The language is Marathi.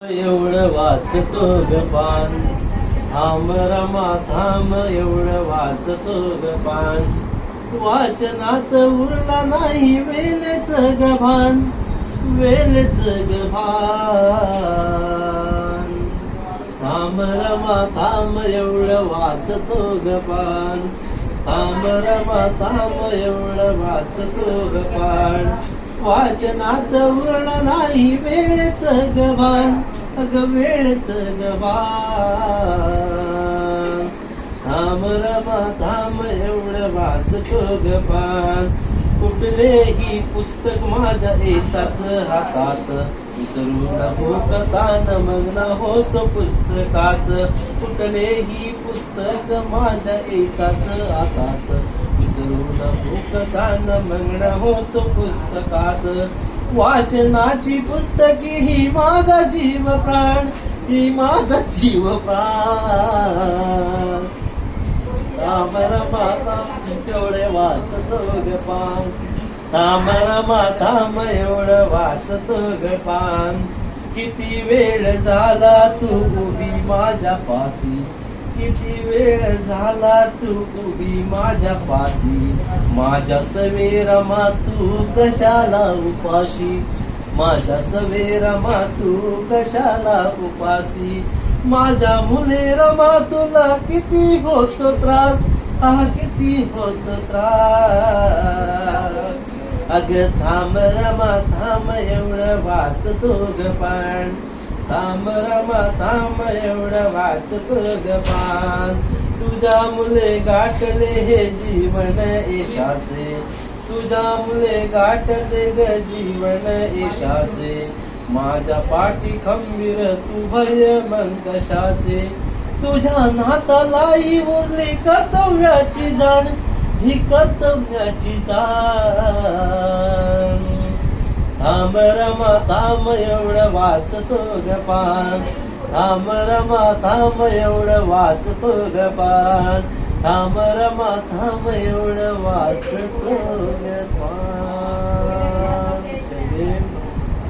एवढं वाचतो ग पान, थांब रमा थांब एवढं वाचतो ग पान, वाचनात उरला नाही वेलच ग भान, वेलच ग भान. थांब रमा थांब एवढं वाचतो ग पान, थांब रमा थांब एवढं वाचतो ग पान, वाचनात उरला नाही वेळच ग भान, अग वेळच ग भान. थांब रमा थांब एवढं वाचतो ग पान, कुठलेही पुस्तक माझ्या येताच हातात, विसरू नको कथान मग्न होतो पुस्तकात, कुठलेही पुस्तक माझ्या येताच हातात, विसरू नको कथान मग्न होतो पुस्तकात. वाचनाची पुस्तकी ही माझा जीव प्राण, ही माझा जीव प्राण. थांब रमा थांब तेवढे वाचतो ग पान, थांब रमा थांब एवढं वाचतो ग पान. किती वेळ झाला तू उभी माझ्या पाशी, किती वेळ झाला तू उभी माझ्या पाशी, माझ्या सवेरमा तू कशाला उपाशी, माझ्या सवेरमा तू कशाला उपाशी. माझ्या मुले रमा तुला किती होतो त्रास, किती होतो त्रास. अग थांब रमा थांब एवढं वाचतो ग पान, थांब रमा थांब एवढं वाचतो ग पान. तुझ्या मुले गाठले हे जीवन यशाचे, तुझ्या मुले गाठले ग जीवन यशाचे, माझ्या पाठी खंबीर तू भय मन कशाचे. तुझ्या नातालाई उरली कर्तव्याची जाण, ही कर्तव्याची जाण. थांब रमा थांब एवढं वाचतो ग पान, थांब रमा थांब एवढं वाचतो ग पान, थांब रमा थांब एवढं वाचतो